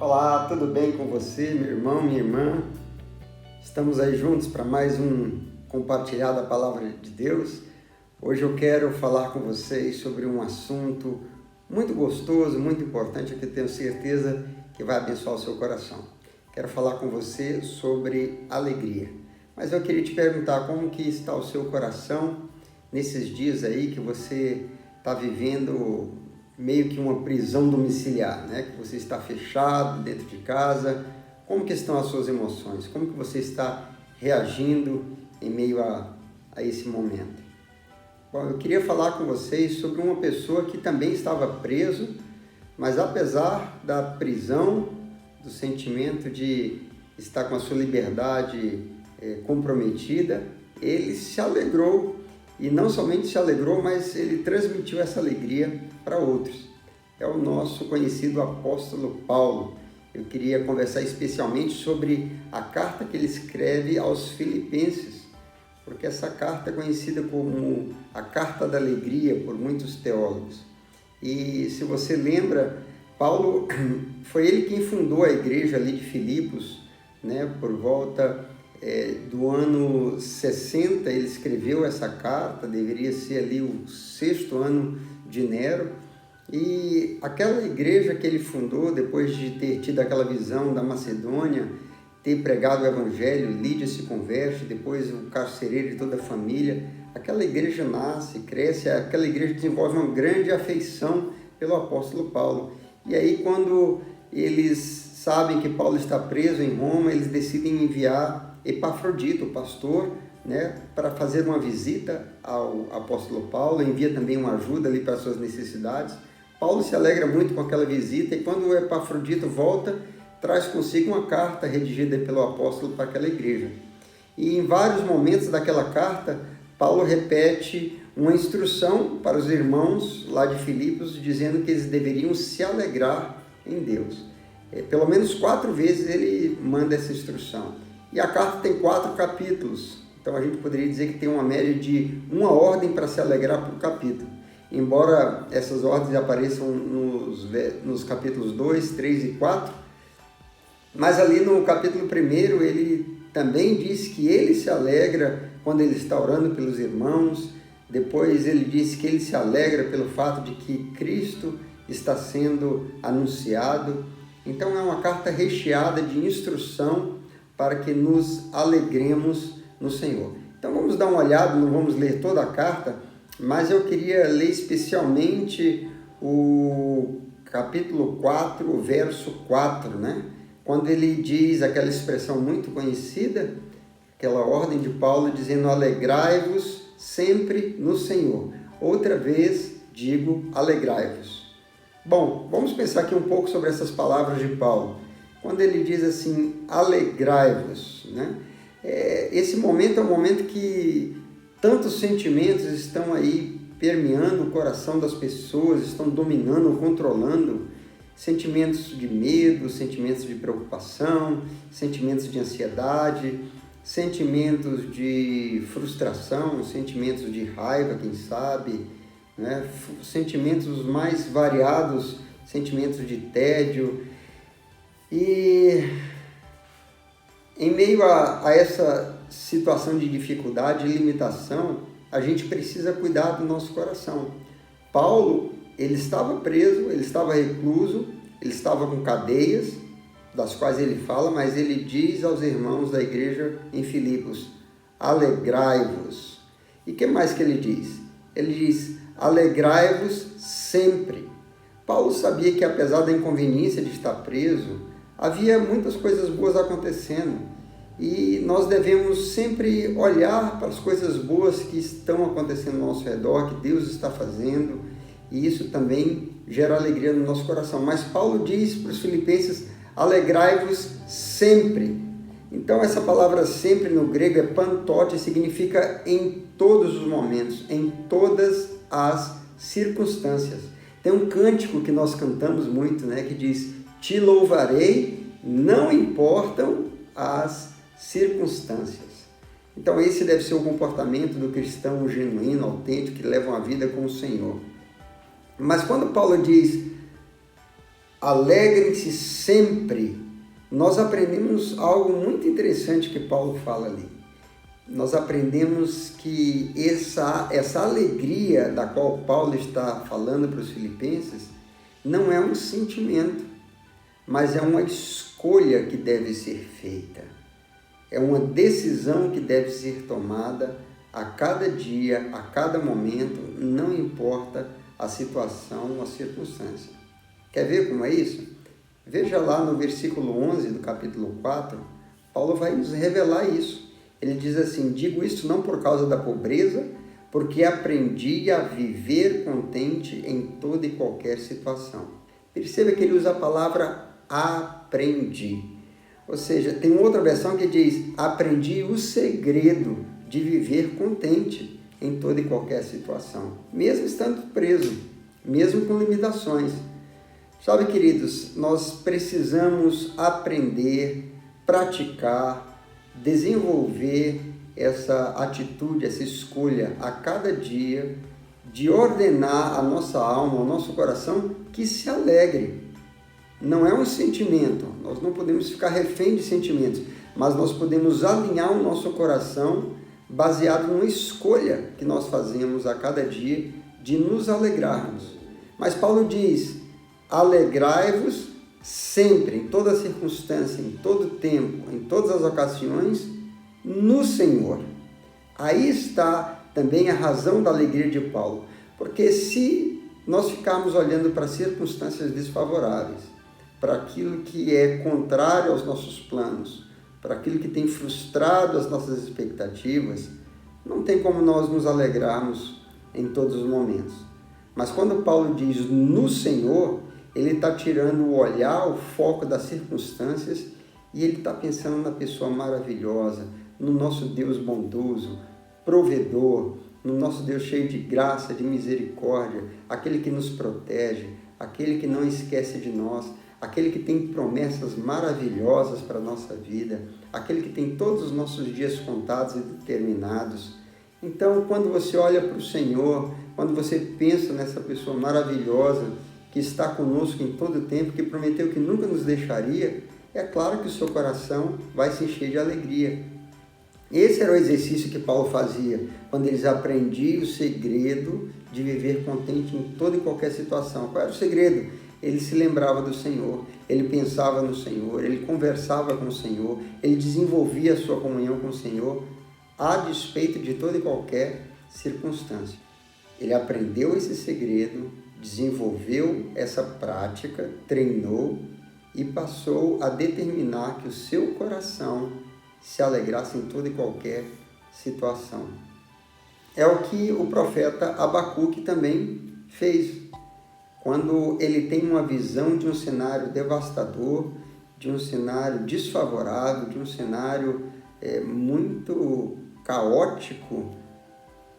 Olá, tudo bem com você, meu irmão, minha irmã? Estamos aí juntos para mais um compartilhar da Palavra de Deus. Hoje eu quero falar com vocês sobre um assunto muito gostoso, muito importante, que eu tenho certeza que vai abençoar o seu coração. Quero falar com você sobre alegria. Mas eu queria te perguntar como que está o seu coração nesses dias aí que você está vivendo meio que uma prisão domiciliar, né? Que você está fechado dentro de casa. Como que estão as suas emoções? Como que você está reagindo em meio a esse momento? Bom, eu queria falar com vocês sobre uma pessoa que também estava preso, mas apesar da prisão, do sentimento de estar com a sua liberdade comprometida, ele se alegrou. E não somente se alegrou, mas ele transmitiu essa alegria para outros. É o nosso conhecido apóstolo Paulo. Eu queria conversar especialmente sobre a carta que ele escreve aos Filipenses, porque essa carta é conhecida como a Carta da Alegria por muitos teólogos. E se você lembra, Paulo foi ele quem fundou a igreja ali de Filipos, né, por volta do ano 60, ele escreveu essa carta, deveria ser ali o 6º ano de Nero, e aquela igreja que ele fundou, depois de ter tido aquela visão da Macedônia, ter pregado o evangelho, Lídia se converte, depois o carcereiro e toda a família, aquela igreja nasce, cresce, aquela igreja desenvolve uma grande afeição pelo apóstolo Paulo. E aí quando eles sabem que Paulo está preso em Roma, eles decidem enviar Epafrodito, o pastor, né, para fazer uma visita ao apóstolo Paulo, envia também uma ajuda ali para as suas necessidades. Paulo se alegra muito com aquela visita e quando o Epafrodito volta, traz consigo uma carta redigida pelo apóstolo para aquela igreja. E em vários momentos daquela carta, Paulo repete uma instrução para os irmãos lá de Filipos, dizendo que eles deveriam se alegrar em Deus. Pelo menos 4 vezes ele manda essa instrução. E a carta tem 4 capítulos, então a gente poderia dizer que tem uma média de uma ordem para se alegrar por capítulo. Embora essas ordens apareçam nos capítulos 2, 3 e 4, mas ali no capítulo 1 ele também diz que ele se alegra quando ele está orando pelos irmãos. Depois ele diz que ele se alegra pelo fato de que Cristo está sendo anunciado. Então é uma carta recheada de instrução para que nos alegremos no Senhor. Então vamos dar uma olhada, não vamos ler toda a carta, mas eu queria ler especialmente o capítulo 4, o verso 4, né? Quando ele diz aquela expressão muito conhecida, aquela ordem de Paulo dizendo: alegrai-vos sempre no Senhor. Outra vez digo, alegrai-vos. Bom, vamos pensar aqui um pouco sobre essas palavras de Paulo. Quando ele diz assim, alegrai-vos, né? Esse momento é um momento que tantos sentimentos estão aí permeando o coração das pessoas, estão dominando, controlando sentimentos de medo, sentimentos de preocupação, sentimentos de ansiedade, sentimentos de frustração, sentimentos de raiva, quem sabe, né? Sentimentos mais variados, sentimentos de tédio. E em meio a essa situação de dificuldade e limitação, a gente precisa cuidar do nosso coração. Paulo, ele estava preso, ele estava recluso, ele estava com cadeias, das quais ele fala, mas ele diz aos irmãos da igreja em Filipos, alegrai-vos. E o que mais que ele diz? Ele diz, alegrai-vos sempre. Paulo sabia que apesar da inconveniência de estar preso, havia muitas coisas boas acontecendo e nós devemos sempre olhar para as coisas boas que estão acontecendo ao nosso redor, que Deus está fazendo, e isso também gera alegria no nosso coração. Mas Paulo diz para os filipenses, alegrai-vos sempre. Então essa palavra sempre no grego é pantote, significa em todos os momentos, em todas as circunstâncias. Tem um cântico que nós cantamos muito, né, que diz, te louvarei, não importam as circunstâncias. Então esse deve ser o comportamento do cristão genuíno, autêntico, que leva uma vida com o Senhor. Mas quando Paulo diz, Alegrem-se sempre. Nós aprendemos algo muito interessante que Paulo fala ali. Nós aprendemos que essa alegria da qual Paulo está falando para os filipenses não é um sentimento, mas é uma escolha que deve ser feita. É uma decisão que deve ser tomada a cada dia, a cada momento, não importa a situação ou a circunstância. Quer ver como é isso? Veja lá no versículo 11 do capítulo 4, Paulo vai nos revelar isso. Ele diz assim: digo isto não por causa da pobreza, porque aprendi a viver contente em toda e qualquer situação. Perceba que ele usa a palavra aprendi. Ou seja, tem outra versão que diz: aprendi o segredo de viver contente em toda e qualquer situação, mesmo estando preso, mesmo com limitações. Sabe, queridos, nós precisamos aprender, praticar, desenvolver essa atitude, essa escolha a cada dia de ordenar a nossa alma, o nosso coração que se alegre. Não é um sentimento, nós não podemos ficar refém de sentimentos, mas nós podemos alinhar o nosso coração baseado numa escolha que nós fazemos a cada dia de nos alegrarmos. Mas Paulo diz: alegrai-vos sempre, em toda circunstância, em todo tempo, em todas as ocasiões, no Senhor. Aí está também a razão da alegria de Paulo, porque se nós ficarmos olhando para circunstâncias desfavoráveis, para aquilo que é contrário aos nossos planos, para aquilo que tem frustrado as nossas expectativas, não tem como nós nos alegrarmos em todos os momentos. Mas quando Paulo diz no Senhor, ele está tirando o olhar, o foco das circunstâncias, e ele está pensando na pessoa maravilhosa, no nosso Deus bondoso, provedor, no nosso Deus cheio de graça, de misericórdia, aquele que nos protege, aquele que não esquece de nós, aquele que tem promessas maravilhosas para a nossa vida, aquele que tem todos os nossos dias contados e determinados. Então, quando você olha para o Senhor, quando você pensa nessa pessoa maravilhosa que está conosco em todo o tempo, que prometeu que nunca nos deixaria, é claro que o seu coração vai se encher de alegria. Esse era o exercício que Paulo fazia, quando eles aprendiam o segredo de viver contente em toda e qualquer situação. Qual era o segredo? Ele se lembrava do Senhor, ele pensava no Senhor, ele conversava com o Senhor, ele desenvolvia a sua comunhão com o Senhor, a despeito de toda e qualquer circunstância. Ele aprendeu esse segredo, desenvolveu essa prática, treinou e passou a determinar que o seu coração se alegrasse em toda e qualquer situação. É o que o profeta Abacuque também fez. Quando ele tem uma visão de um cenário devastador, de um cenário desfavorável, de um cenário muito caótico,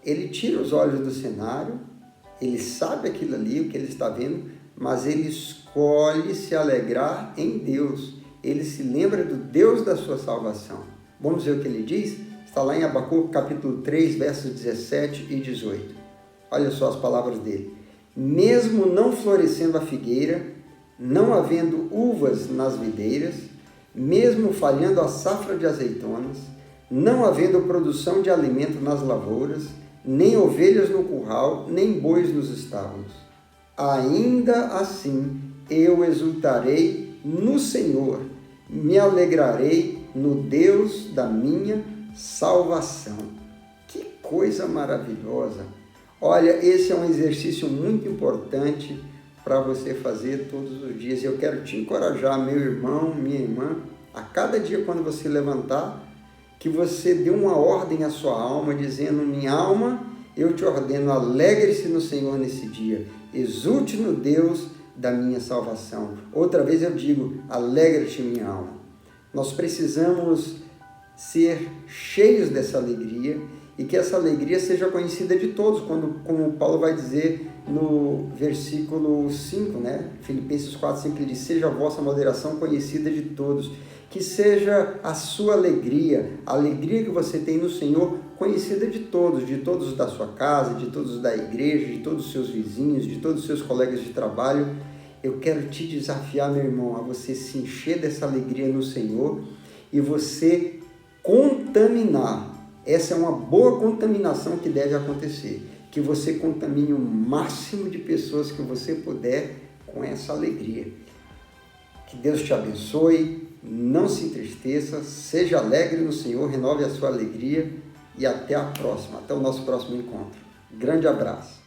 ele tira os olhos do cenário, ele sabe aquilo ali, o que ele está vendo, mas ele escolhe se alegrar em Deus. Ele se lembra do Deus da sua salvação. Vamos ver o que ele diz? Está lá em Abacuque, capítulo 3, versos 17 e 18. Olha só as palavras dele. Mesmo não florescendo a figueira, não havendo uvas nas videiras, mesmo falhando a safra de azeitonas, não havendo produção de alimento nas lavouras, nem ovelhas no curral, nem bois nos estábulos. Ainda assim eu exultarei no Senhor, me alegrarei no Deus da minha salvação. Que coisa maravilhosa! Olha, esse é um exercício muito importante para você fazer todos os dias. Eu quero te encorajar, meu irmão, minha irmã, a cada dia quando você levantar, que você dê uma ordem à sua alma, dizendo: minha alma, eu te ordeno, alegre-se no Senhor nesse dia, exulte no Deus da minha salvação. Outra vez eu digo: alegra-te, minha alma. Nós precisamos ser cheios dessa alegria e que essa alegria seja conhecida de todos, como Paulo vai dizer no versículo 5, Filipenses 4, 5, ele diz: seja a vossa moderação conhecida de todos. Que seja a sua alegria, a alegria que você tem no Senhor, conhecida de todos da sua casa, de todos da igreja, de todos os seus vizinhos, de todos os seus colegas de trabalho, Eu quero te desafiar, meu irmão, a você se encher dessa alegria no Senhor e você contaminar. Essa é uma boa contaminação que deve acontecer. Que você contamine o máximo de pessoas que você puder com essa alegria. Que Deus te abençoe, não se entristeça, seja alegre no Senhor, renove a sua alegria e até a próxima, até o nosso próximo encontro. Grande abraço.